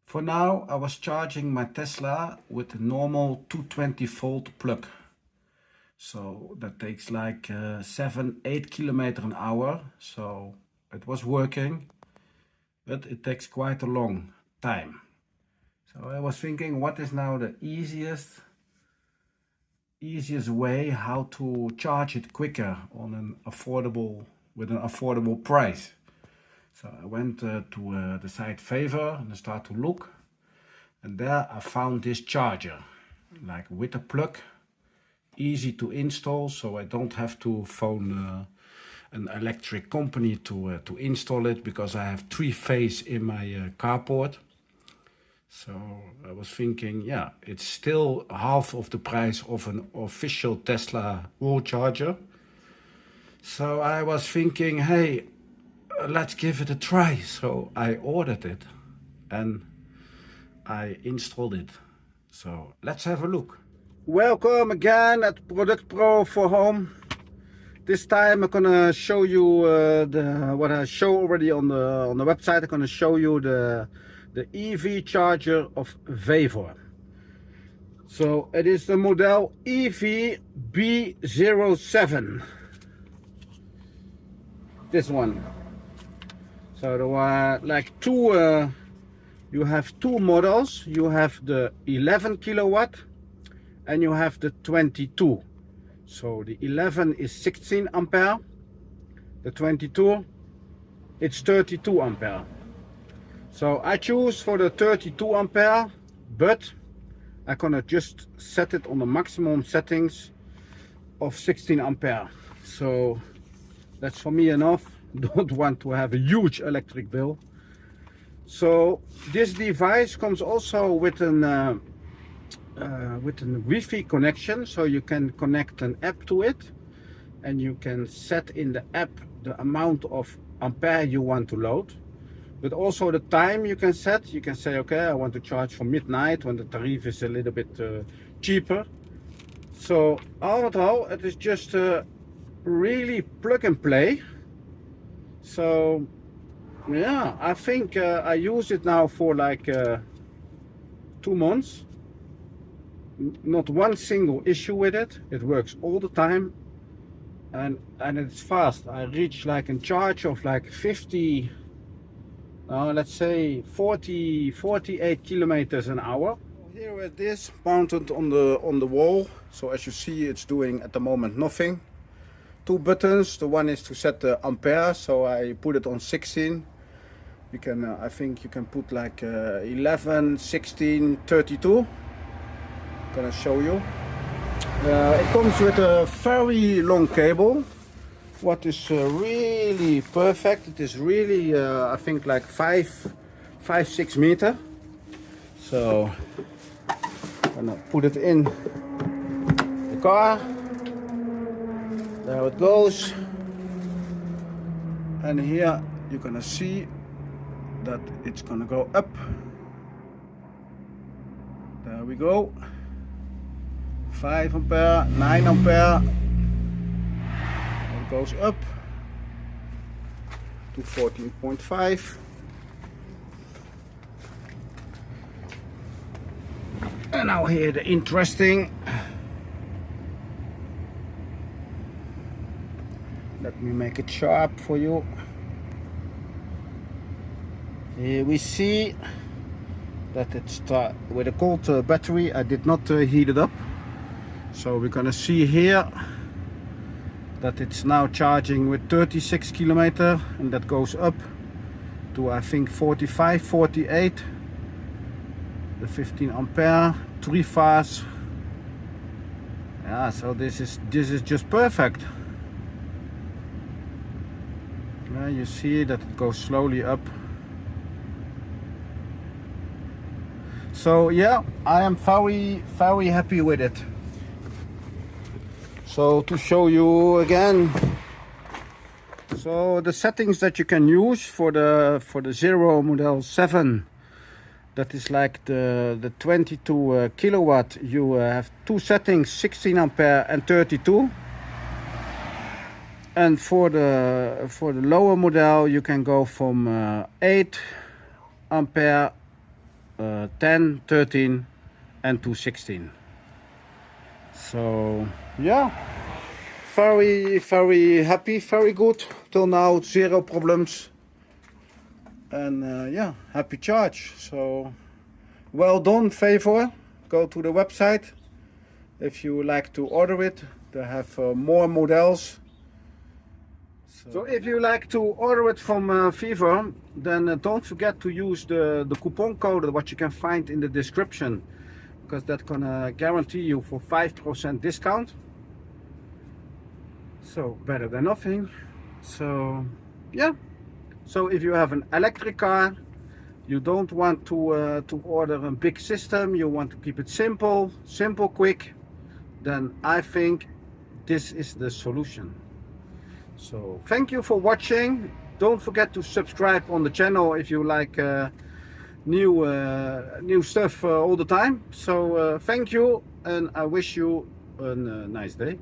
For now, I was charging my Tesla with a normal 220 volt plug. So that takes like 7-8 kilometers an hour. So it was working, but it takes quite a long time. So I was thinking, what is now the easiest way how to charge it quicker on with an affordable price. So I went to the site Vevor and I started to look, and there I found this charger, like with a plug, easy to install, so I don't have to phone an electric company to install it, because I have 3-phase in my carport. So I was thinking, yeah, it's still half of the price of an official Tesla wall charger. So I was thinking, hey, let's give it a try. So I ordered it and I installed it. So let's have a look. Welcome again at Product Pro for Home. This time I'm gonna show you what I show already on the website. I'm gonna show you the EV charger of Vevor. So it is the model EV-B07. This one. So there are like you have two models. You have the 11 kilowatt and you have the 22. So the 11 is 16 ampere. The 22, it's 32 ampere. So I choose for the 32 ampere, but I'm gonna just set it on the maximum settings of 16 ampere. So that's for me enough. Don't want to have a huge electric bill. So this device comes also with an Wi-Fi connection, so you can connect an app to it, and you can set in the app the amount of ampere you want to load, but also the time you can set. You can say, okay, I want to charge for midnight when the tariff is a little bit cheaper. So all in all, it is just really plug and play. So yeah, I think I use it now for like 2 months. Not one single issue with it. It works all the time, and it's fast. I reach like in charge of like 50, let's say 48 kilometers an hour. Here it is mounted on the wall. So as you see, it's doing at the moment nothing. 2 buttons. The one is to set the ampere, so I put it on 16. You can I think you can put like 11, 16, 32. I'm gonna show you. It comes with a very long cable, what is really perfect. It is really I think like 5-6 meters. So I'm gonna put it in the car. There it goes, and here you're gonna see that it's gonna go up. There we go. 5 ampere, 9 ampere. It goes up to 14.5. And now here the interesting. Let me make it sharp for you. Here we see that it starts with a cold battery. I did not heat it up. So we're gonna see here that it's now charging with 36 kilometers, and that goes up to I think 45, 48. The 15 ampere, 3 fast. Yeah, so this is just perfect. You see that it goes slowly up. So yeah, I am very happy with it. So to show you again, so the settings that you can use for the Zero Model 7, that is like the 22 kilowatt. You have 2 settings, 16 ampere and 32. And for the lower model, you can go from 8 ampere 10, 13 and 216. So yeah, very happy, very good till now, 0 problems, and yeah, happy charge. So well done, Vevor. Go to the website if you like to order it. They have more models. So if you like to order it from Vevor, then don't forget to use the coupon code what you can find in the description, because that's gonna guarantee you for 5% discount. So better than nothing. So yeah, so if you have an electric car, you don't want to order a big system, you want to keep it simple, quick, then I think this is the solution. So thank you for watching. Don't forget to subscribe on the channel if you like new stuff all the time. So thank you, and I wish you a nice day.